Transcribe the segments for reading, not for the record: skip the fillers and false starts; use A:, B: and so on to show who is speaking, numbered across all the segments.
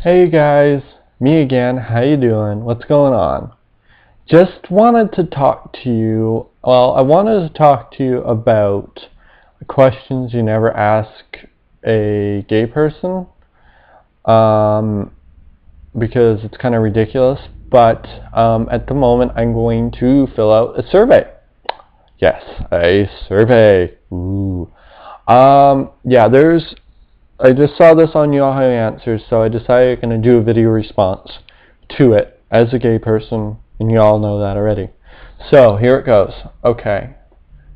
A: Hey guys, me again. How you doing? What's going on? Just wanted to talk to you. Well, I wanted to talk to you about questions you never ask a gay person, because it's kind of ridiculous. But at the moment, I'm going to fill out a survey. Yes, a survey. Ooh. Yeah, I just saw this on Yahoo Answers, so I decided I'm going to do a video response to it as a gay person, and you all know that already. So, here it goes. Okay.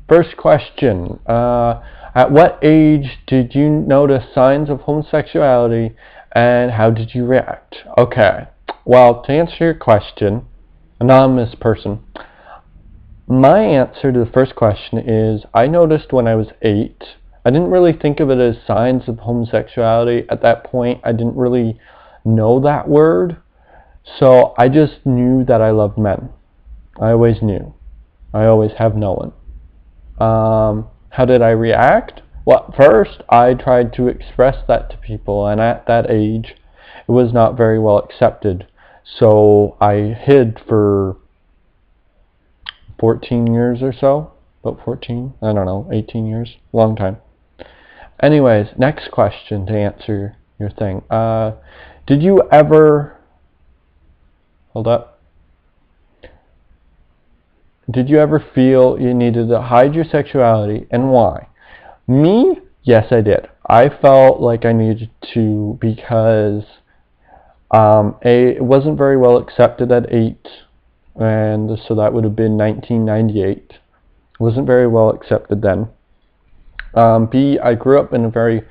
A: First question. At what age did you notice signs of homosexuality, and how did you react? Okay. Well, to answer your question, anonymous person, my answer to the first question is I noticed when I was 8. I didn't really think of it as signs of homosexuality. At that point, I didn't really know that word. So I just knew that I loved men. I always knew. I always have known. How did I react? Well, first, I tried to express that to people, and at that age, it was not very well accepted. So I hid for 14 years or so. About 14? I don't know, 18 years. Long time. Anyways, next question to answer your thing. Did you ever... Hold up. Did you ever feel you needed to hide your sexuality, and why? Me? Yes, I did. I felt like I needed to because it wasn't very well accepted at 8, and so that would have been 1998. It wasn't very well accepted then. B, I grew up in a very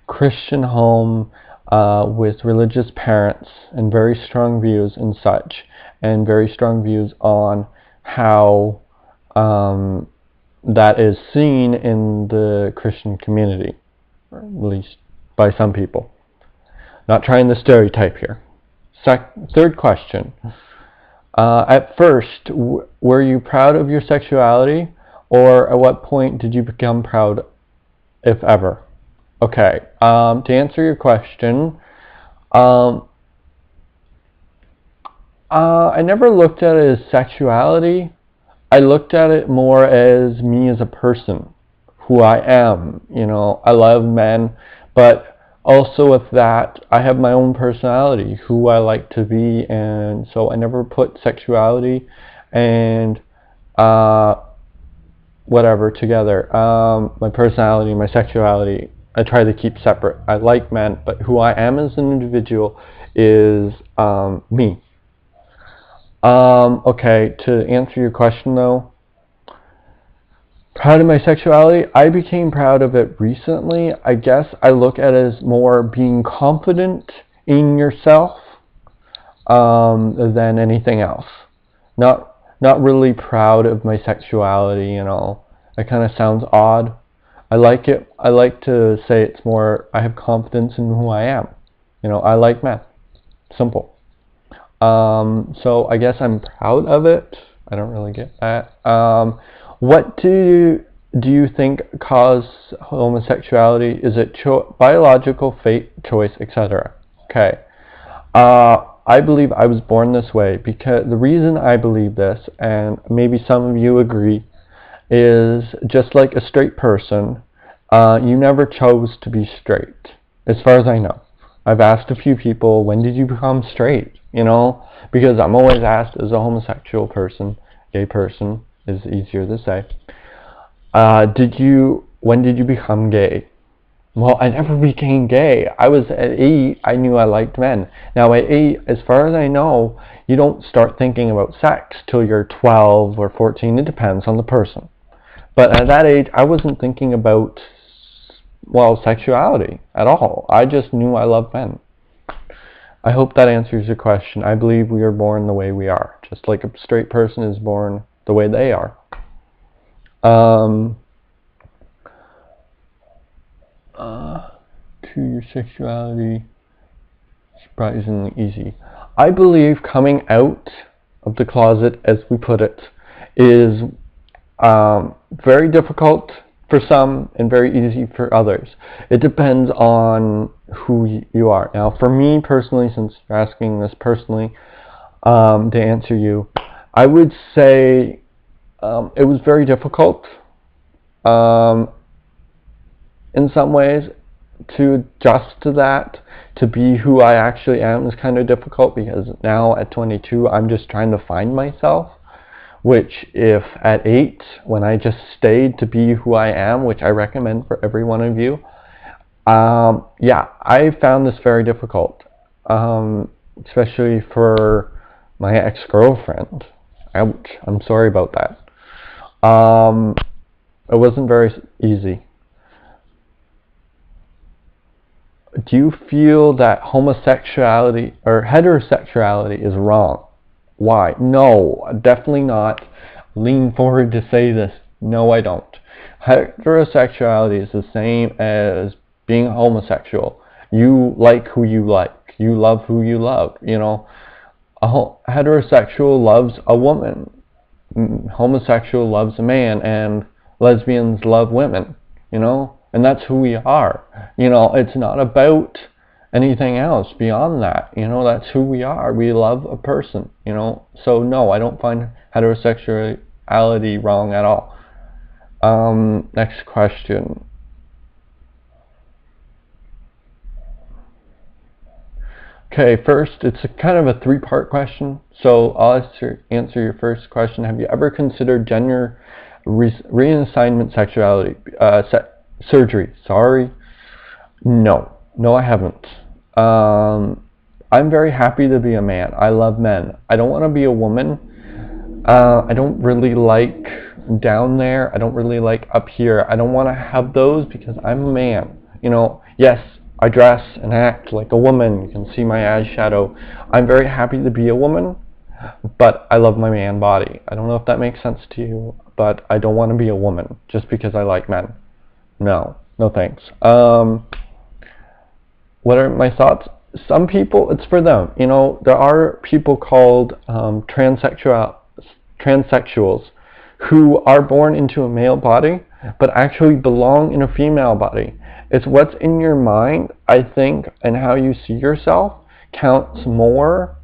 A: Christian home with religious parents and very strong views and such, and very strong views on how that is seen in the Christian community, or at least by some people. Not trying to stereotype here. Third question. At first, were you proud of your sexuality, or at what point did you become proud, if ever? Okay, to answer your question, I never looked at it as sexuality. I looked at it more as me as a person, who I am. You know, I love men, but also with that, I have my own personality, who I like to be, and so I never put sexuality and whatever together. My personality and my sexuality, I try to keep separate. I like men, but who I am as an individual is me. Okay, to answer your question though, proud of my sexuality, I became proud of it recently. I guess I look at it as more being confident in yourself than anything else. Not really proud of my sexuality, you know. That kind of sounds odd. I like it. I like to say it's more, I have confidence in who I am. You know, I like men. Simple. So I guess I'm proud of it. I don't really get that. What do you think caused homosexuality? Is it biological, fate, choice, etc.? Okay. I believe I was born this way because the reason I believe this, and maybe some of you agree, is just like a straight person, you never chose to be straight, as far as I know. I've asked a few people, when did you become straight? You know, because I'm always asked as a homosexual person, gay person is easier to say. When did you become gay? Well, I never became gay. I was at 8, I knew I liked men. Now at 8, as far as I know, you don't start thinking about sex till you're 12 or 14. It depends on the person. But at that age, I wasn't thinking about, well, sexuality at all. I just knew I loved men. I hope that answers your question. I believe we are born the way we are, just like a straight person is born the way they are. To your sexuality, surprisingly easy. I believe coming out of the closet, as we put it, is very difficult for some and very easy for others. It depends on who you are. Now, for me personally, since you're asking this personally, to answer you, I would say it was very difficult in some ways to adjust to that. To be who I actually am is kind of difficult, because now at 22 I'm just trying to find myself, which if at 8, when I just stayed to be who I am, which I recommend for every one of you, yeah, I found this very difficult, especially for my ex-girlfriend. Ouch, I'm sorry about that. It wasn't very easy. Do you feel that homosexuality or heterosexuality is wrong? Why? No, definitely not. Lean forward to say this. No, I don't. Heterosexuality is the same as being homosexual. You like who you like. You love who you love. You know, a heterosexual loves a woman. Homosexual loves a man, and lesbians love women. You know, and that's who we are. You know, it's not about anything else beyond that. You know, that's who we are. We love a person, you know. So no, I don't find heterosexuality wrong at all. Next question. Okay, first, it's a kind of a 3-part question. So I'll answer your first question. Have you ever considered gender reassignment sexuality surgery? Sorry. No, I haven't. I'm very happy to be a man. I love men. I don't want to be a woman. I don't really like down there. I don't really like up here. I don't want to have those because I'm a man. You know, yes, I dress and act like a woman. You can see my eyeshadow. I'm very happy to be a woman, but I love my man body. I don't know if that makes sense to you, but I don't want to be a woman just because I like men. No thanks. What are my thoughts? Some people, it's for them. You know, there are people called transsexuals who are born into a male body but actually belong in a female body. It's what's in your mind, I think, and how you see yourself counts more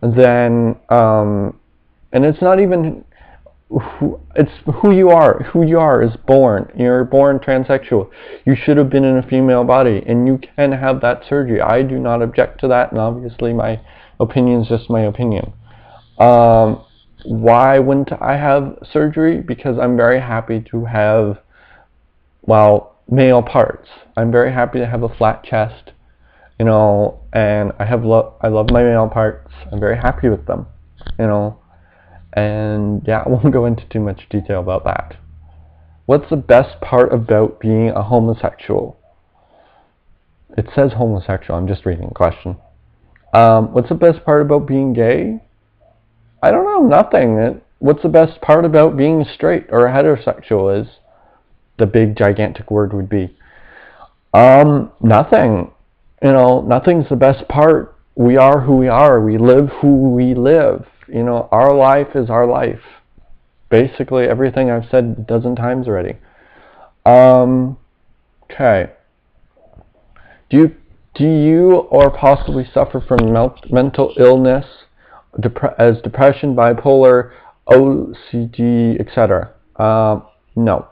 A: than, and it's not even it's who you are. Who you are is born. You're born transsexual. You should have been in a female body, and you can have that surgery. I do not object to that, and obviously my opinion is just my opinion. Why wouldn't I have surgery? Because I'm very happy to have, well, male parts. I'm very happy to have a flat chest, you know, and I love my male parts. I'm very happy with them, you know. And yeah, I won't go into too much detail about that. What's the best part about being a homosexual? It says homosexual, I'm just reading the question. What's the best part about being gay? I don't know, nothing. What's the best part about being straight or heterosexual is the big gigantic word would be. Nothing. You know, nothing's the best part. We are who we are. We live who we live. You know, our life is our life. Basically, everything I've said a dozen times already. Okay. Do you or possibly suffer from mental illness, as depression, bipolar, OCD, etc.? No.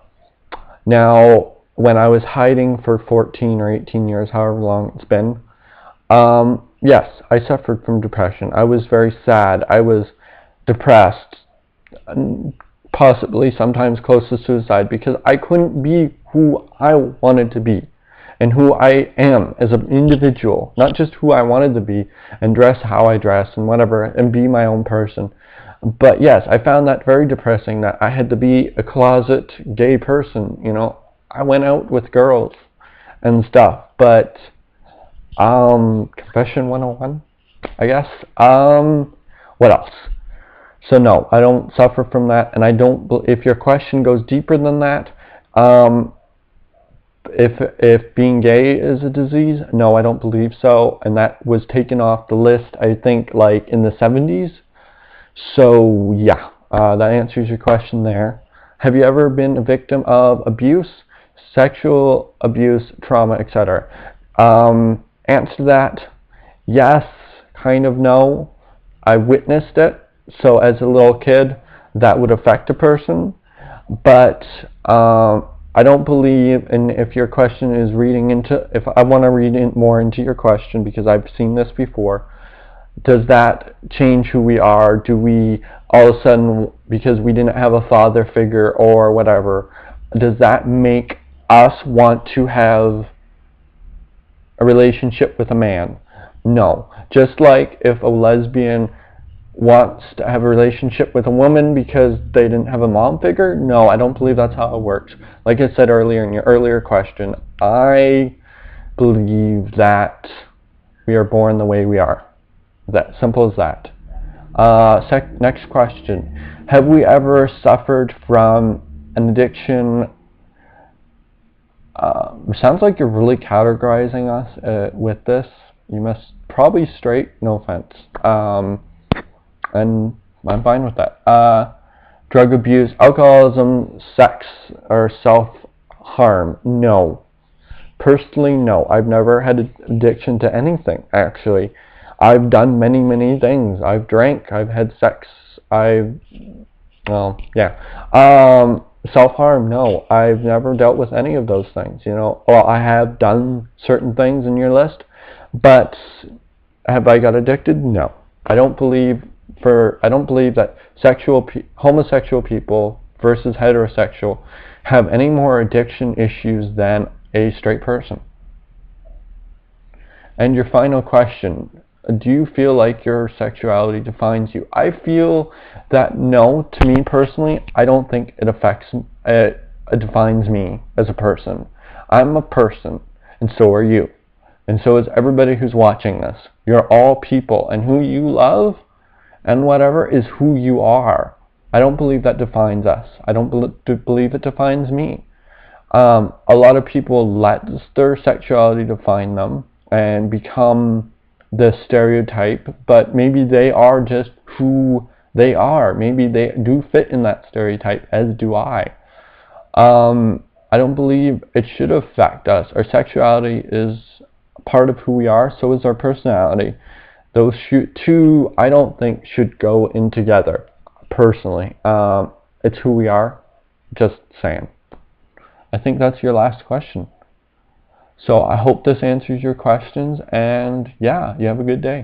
A: Now, when I was hiding for 14 or 18 years, however long it's been, yes, I suffered from depression. I was very sad. I was depressed, possibly sometimes close to suicide, because I couldn't be who I wanted to be and who I am as an individual, not just who I wanted to be and dress how I dress and whatever and be my own person. But yes, I found that very depressing, that I had to be a closet gay person, you know. I went out with girls and stuff, but confession 101, I guess. What else? So no, I don't suffer from that, and I don't. If your question goes deeper than that, if being gay is a disease, no, I don't believe so, and that was taken off the list, I think, like in the 70s. So yeah, that answers your question there. Have you ever been a victim of abuse? sexual abuse, trauma, etc. Answer to that, yes, kind of no. I witnessed it, so as a little kid, that would affect a person. But I don't believe, and if your question is reading into, if I want to read in more into your question, because I've seen this before, does that change who we are? Do we all of a sudden, because we didn't have a father figure or whatever, does that make us want to have a relationship with a man? No. Just like if a lesbian wants to have a relationship with a woman because they didn't have a mom figure, no, I don't believe that's how it works. Like I said earlier in your earlier question, I believe that we are born the way we are. That simple as that. Next question. Have we ever suffered from an addiction? Sounds like you're really categorizing us with this. You must probably straight, no offense. And I'm fine with that. Drug abuse, alcoholism, sex, or self-harm? No. Personally, no. I've never had an addiction to anything, actually. I've done many, many things. I've drank, I've had sex, well, yeah. Self-harm, no. I've never dealt with any of those things, you know. Well, I have done certain things in your list, but have I got addicted? No. I don't believe that homosexual people versus heterosexual have any more addiction issues than a straight person. And your final question, do you feel like your sexuality defines you? I feel that no, to me personally, I don't think it defines me as a person. I'm a person, and so are you. And so is everybody who's watching this. You're all people, and who you love and whatever is who you are. I don't believe that defines us. I don't believe it defines me. A lot of people let their sexuality define them and become the stereotype, but maybe they are just who they are. Maybe they do fit in that stereotype, as do I. I don't believe it should affect us. Our sexuality is part of who we are, so is our personality. Those two, I don't think, should go in together, personally. It's who we are, just saying. I think that's your last question. So I hope this answers your questions, and yeah, you have a good day.